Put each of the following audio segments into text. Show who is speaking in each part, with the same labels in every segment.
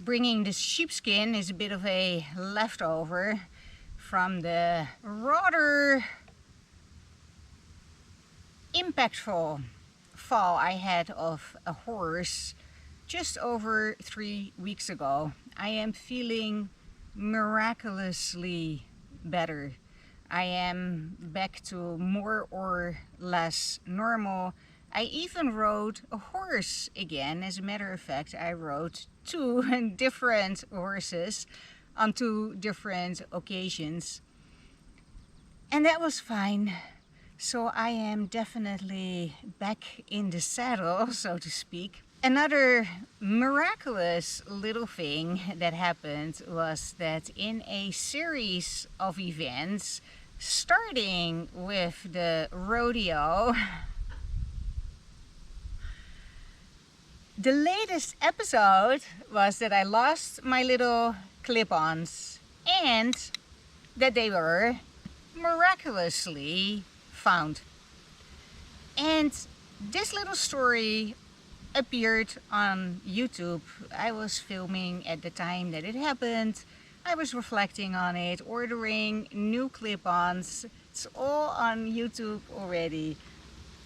Speaker 1: bringing the sheepskin is a bit of a leftover from the rather impactful fall I had of a horse just over 3 weeks ago. I am feeling miraculously better. I am back to more or less normal. I even rode a horse again. As a matter of fact, I rode 2 different horses on 2 different occasions. And that was fine. So I am definitely back in the saddle, so to speak. Another miraculous little thing that happened was that in a series of events, starting with the rodeo, the latest episode was that I lost my little clip-ons and that they were miraculously found. And this little story appeared on YouTube. I was filming at the time that it happened. I was reflecting on it, ordering new clip-ons. It's all on YouTube already.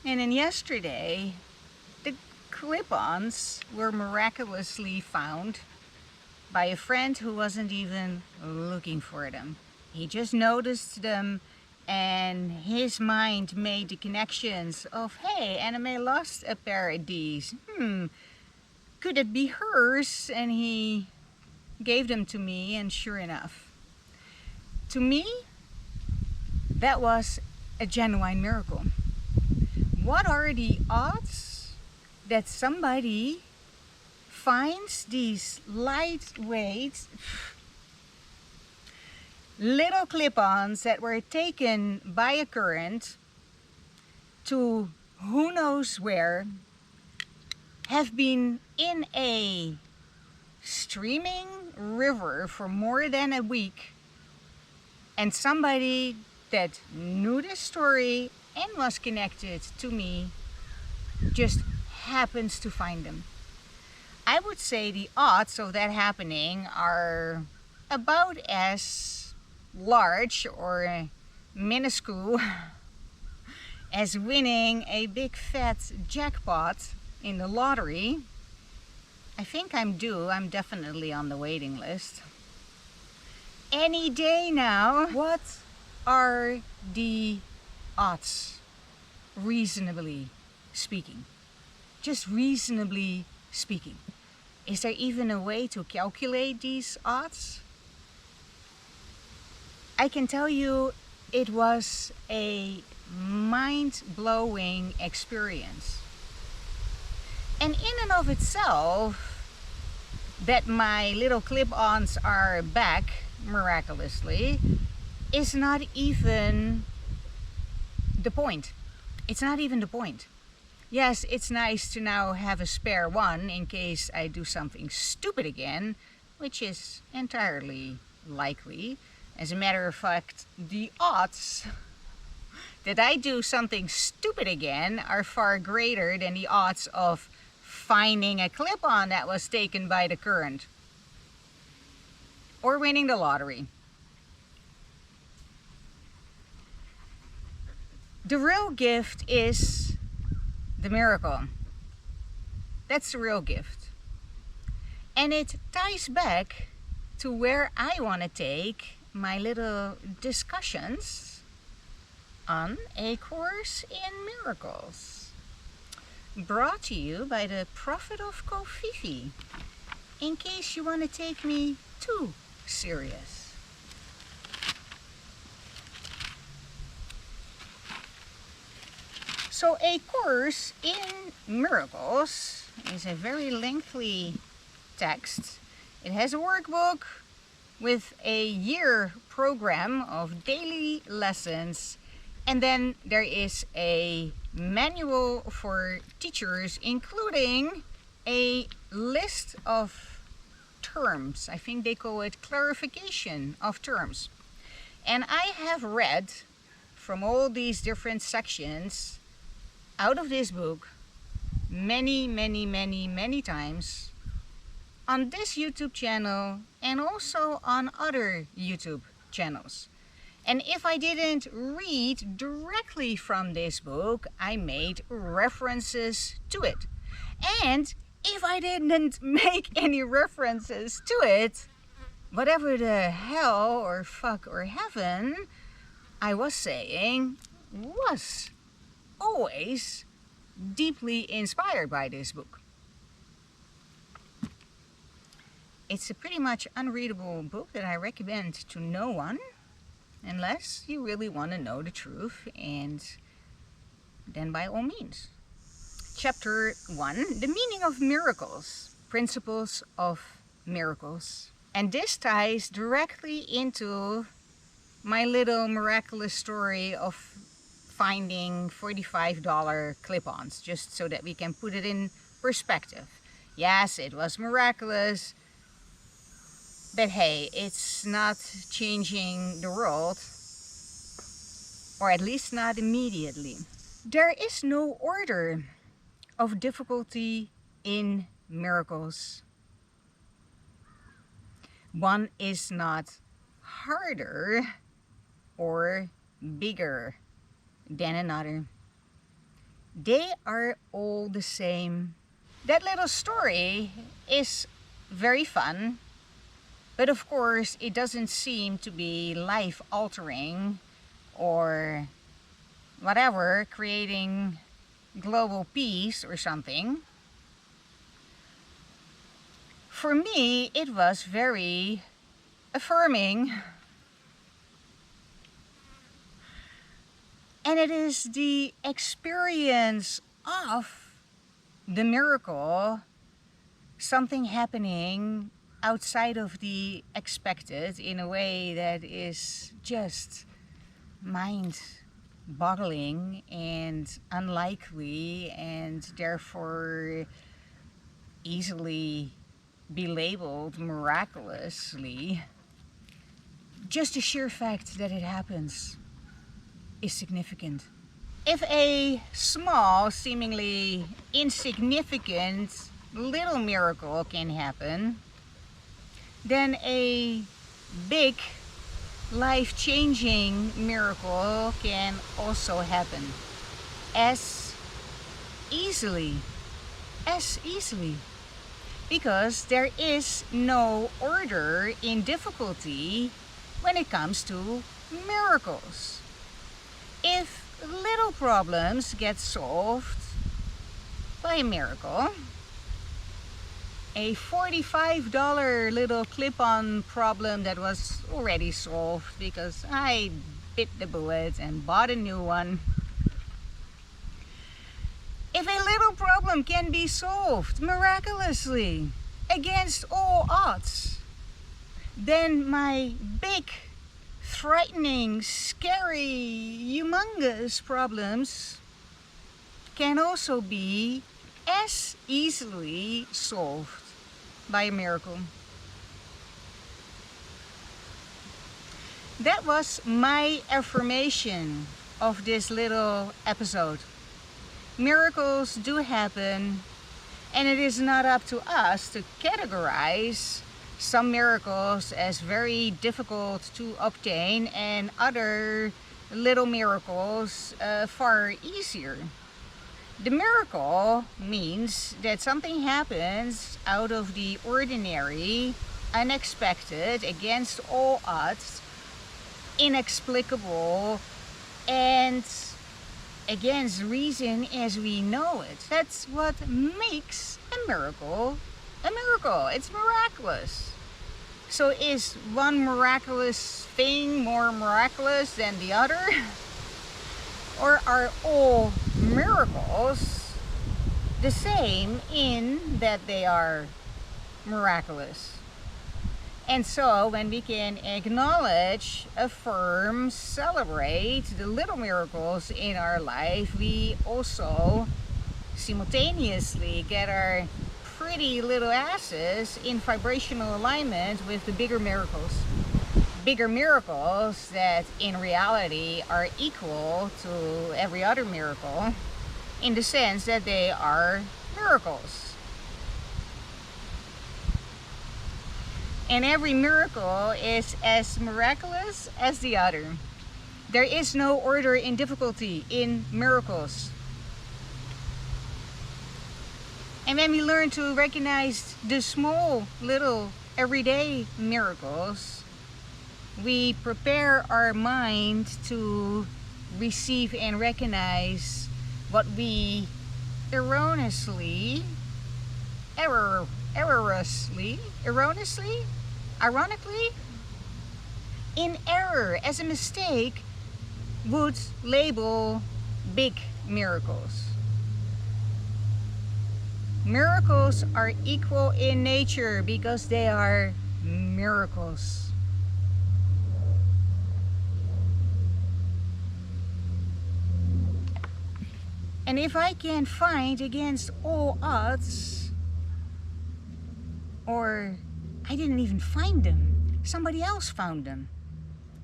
Speaker 1: And then yesterday, the clip-ons were miraculously found by a friend who wasn't even looking for them. He just noticed them and his mind made the connections of, hey, Anime lost a pair of these. Could it be hers? And he gave them to me, and sure enough. To me, that was a genuine miracle. What are the odds that somebody finds these lightweight little clip-ons that were taken by a current to who knows where, have been in a streaming river for more than a week, and somebody that knew the story and was connected to me just happens to find them? I would say the odds of that happening are about as large or minuscule as winning a big fat jackpot in the lottery. I think I'm due. I'm definitely on the waiting list. Any day now. What are the odds, reasonably speaking? Just reasonably speaking. Is there even a way to calculate these odds? I can tell you it was a mind-blowing experience. And in and of itself, that my little clip-ons are back miraculously is not even the point. It's not even the point. Yes, it's nice to now have a spare one in case I do something stupid again, which is entirely likely. As a matter of fact, the odds that I do something stupid again are far greater than the odds of finding a clip-on that was taken by the current or winning the lottery. The real gift is the miracle. That's the real gift. And it ties back to where I want to take my little discussions on A Course in Miracles. Brought to you by the Prophet of Kofifi, in case you want to take me too serious. So A Course in Miracles is a very lengthy text. It has a workbook with a year program of daily lessons, and then there is a manual for teachers, including a list of terms. I think they call it clarification of terms. And I have read from all these different sections out of this book many times, on this YouTube channel and also on other YouTube channels. And if I didn't read directly from this book, I made references to it. And if I didn't make any references to it, whatever the hell or fuck or heaven I was saying was always deeply inspired by this book. It's a pretty much unreadable book that I recommend to no one, unless you really want to know the truth, and then by all means. Chapter 1, The Meaning of Miracles, Principles of Miracles. And this ties directly into my little miraculous story of finding $45 clip-ons, just so that we can put it in perspective. Yes, it was miraculous, but hey, it's not changing the world, or at least not immediately. There is no order of difficulty in miracles. One is not harder or bigger than another. They are all the same. That little story is very fun, but of course it doesn't seem to be life-altering or whatever, creating global peace or something. For me, it was very affirming. And it is the experience of the miracle, something happening outside of the expected in a way that is just mind-boggling and unlikely, and therefore easily be labeled miraculously. Just the sheer fact that it happens is significant. If a small, seemingly insignificant little miracle can happen, then a big, life-changing miracle can also happen as easily. Because there is no order in difficulty when it comes to miracles. If little problems get solved by a miracle, a $45 little clip-on problem that was already solved because I bit the bullet and bought a new one. If a little problem can be solved miraculously against all odds, then my big, frightening, scary, humongous problems can also be as easily solved by a miracle. That was my affirmation of this little episode. Miracles do happen, and it is not up to us to categorize some miracles as very difficult to obtain and other little miracles far easier. The miracle means that something happens out of the ordinary, unexpected, against all odds, inexplicable, and against reason as we know it. That's what makes a miracle a miracle. It's miraculous. So is one miraculous thing more miraculous than the other? Or are all miracles the same in that they are miraculous? And so when we can acknowledge, affirm, celebrate the little miracles in our life, we also simultaneously get our pretty little asses in vibrational alignment with the bigger miracles. Bigger miracles that in reality are equal to every other miracle in the sense that they are miracles. And every miracle is as miraculous as the other. There is no order in difficulty in miracles. And when we learn to recognize the small, little, everyday miracles, we prepare our mind to receive and recognize what we erroneously, ironically, in error, as a mistake, would label big miracles. Miracles are equal in nature because they are miracles. And if I can find against all odds, or I didn't even find them, somebody else found them,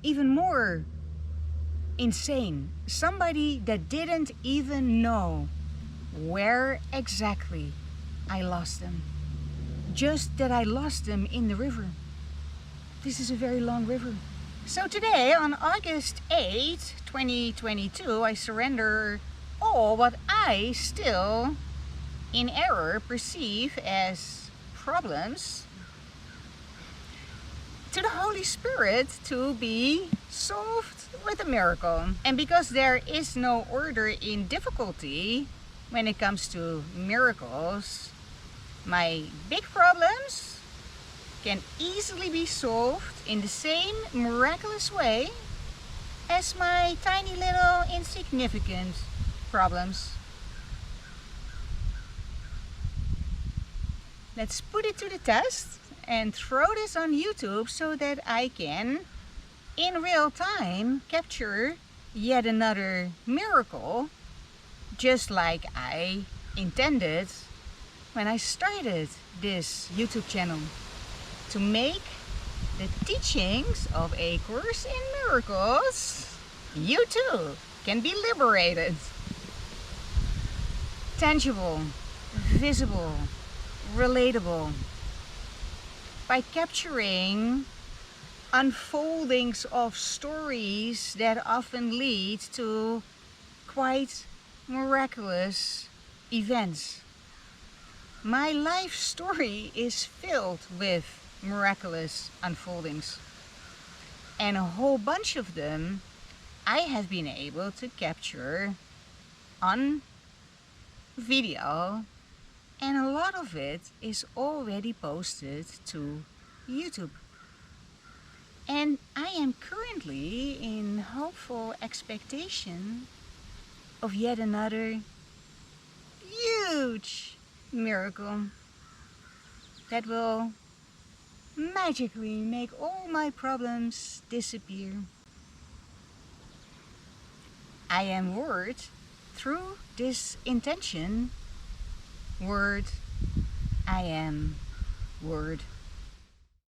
Speaker 1: even more insane, somebody that didn't even know where exactly I lost them, just that I lost them in the river. This is a very long river. So today, on August 8, 2022, I surrender all what I still, in error, perceive as problems to the Holy Spirit to be solved with a miracle. And because there is no order in difficulty when it comes to miracles, my big problems can easily be solved in the same miraculous way as my tiny little insignificant problems. Let's put it to the test and throw this on YouTube so that I can, in real time, capture yet another miracle, just like I intended when I started this YouTube channel, to make the teachings of A Course in Miracles, you too can be liberated. Tangible, visible, relatable, by capturing unfoldings of stories that often lead to quite miraculous events. My life story is filled with miraculous unfoldings, and a whole bunch of them I have been able to capture on video, and a lot of it is already posted to YouTube. And I am currently in hopeful expectation of yet another huge miracle that will magically make all my problems disappear. I am word through this intention, word, I am word.